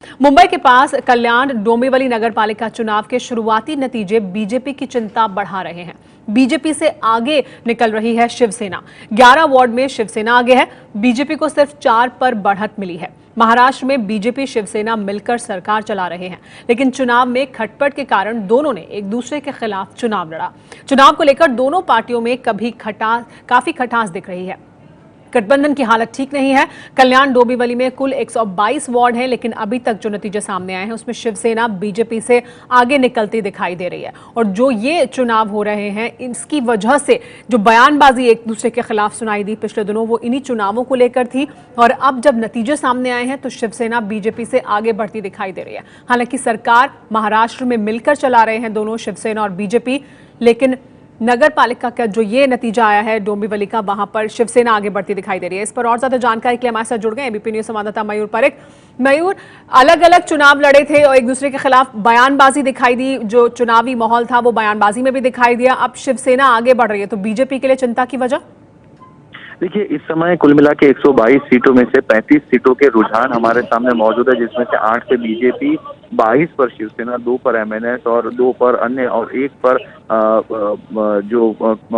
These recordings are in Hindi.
मुंबई के पास कल्याण डोंबिवली नगर पालिका चुनाव के शुरुआती नतीजे बीजेपी की चिंता बढ़ा रहे हैं। बीजेपी से आगे निकल रही है शिवसेना। 11 वार्ड में शिवसेना आगे है। बीजेपी को सिर्फ 4 पर बढ़त मिली है। महाराष्ट्र में बीजेपी शिवसेना मिलकर सरकार चला रहे हैं, लेकिन चुनाव में खटपट के कारण दोनों ने एक दूसरे के खिलाफ चुनाव लड़ा। चुनाव को लेकर दोनों पार्टियों में काफी खटास दिख रही है। गठबंधन की हालत ठीक नहीं है। कल्याण डोंबिवली में कुल 122 वार्ड हैं, लेकिन अभी तक जो नतीजे सामने आए हैं उसमें शिवसेना बीजेपी से आगे निकलती दिखाई दे रही है। और जो ये चुनाव हो रहे हैं, इसकी वजह से जो बयानबाजी एक दूसरे के खिलाफ सुनाई दी पिछले दिनों, वो इन्हीं चुनावों को लेकर थी। और अब जब नतीजे सामने आए हैं तो शिवसेना बीजेपी से आगे बढ़ती दिखाई दे रही है। हालांकि सरकार महाराष्ट्र में मिलकर चला रहे हैं दोनों, शिवसेना और बीजेपी, लेकिन नगर पालिका का जो ये नतीजा आया है डोंबिवली का, वहां पर शिवसेना आगे बढ़ती दिखाई दे रही है। इस पर और ज्यादा जानकारी के लिए हमारे साथ जुड़ गए एबीपी न्यूज संवाददाता मयूर पारेख। मयूर, अलग अलग चुनाव लड़े थे और एक दूसरे के खिलाफ बयानबाजी दिखाई दी। जो चुनावी माहौल था वो बयानबाजी में भी दिखाई दिया। अब शिवसेना आगे बढ़ रही है, तो बीजेपी के लिए चिंता की वजह? देखिए, इस समय कुल मिला के 122 सीटों में से 35 सीटों के रुझान हमारे सामने मौजूद है, जिसमें से 8 पे बीजेपी, 22 पर शिवसेना, 2 पर एमएनएस और 2 पर अन्य और 1 पर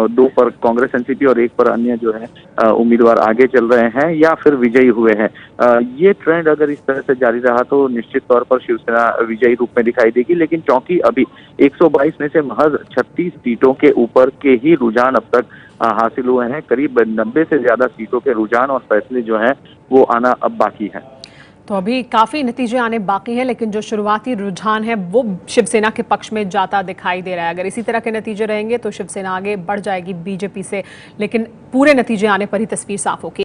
2 पर कांग्रेस एनसीपी और 1 पर अन्य जो है उम्मीदवार आगे चल रहे हैं या फिर विजयी हुए हैं। ये ट्रेंड अगर इस तरह से जारी रहा तो निश्चित तौर पर शिवसेना विजयी रूप में दिखाई देगी, लेकिन चूंकि अभी 122 में से महज 36 सीटों के ऊपर के ही रुझान अब तक हासिल हुए हैं, करीब 90 से ज्यादा सीटों के रुझान और फैसले जो हैं वो आना अब बाकी है। तो अभी काफी नतीजे आने बाकी हैं, लेकिन जो शुरुआती रुझान है वो शिवसेना के पक्ष में जाता दिखाई दे रहा है। अगर इसी तरह के नतीजे रहेंगे तो शिवसेना आगे बढ़ जाएगी बीजेपी से, लेकिन पूरे नतीजे आने पर ही तस्वीर साफ होगी।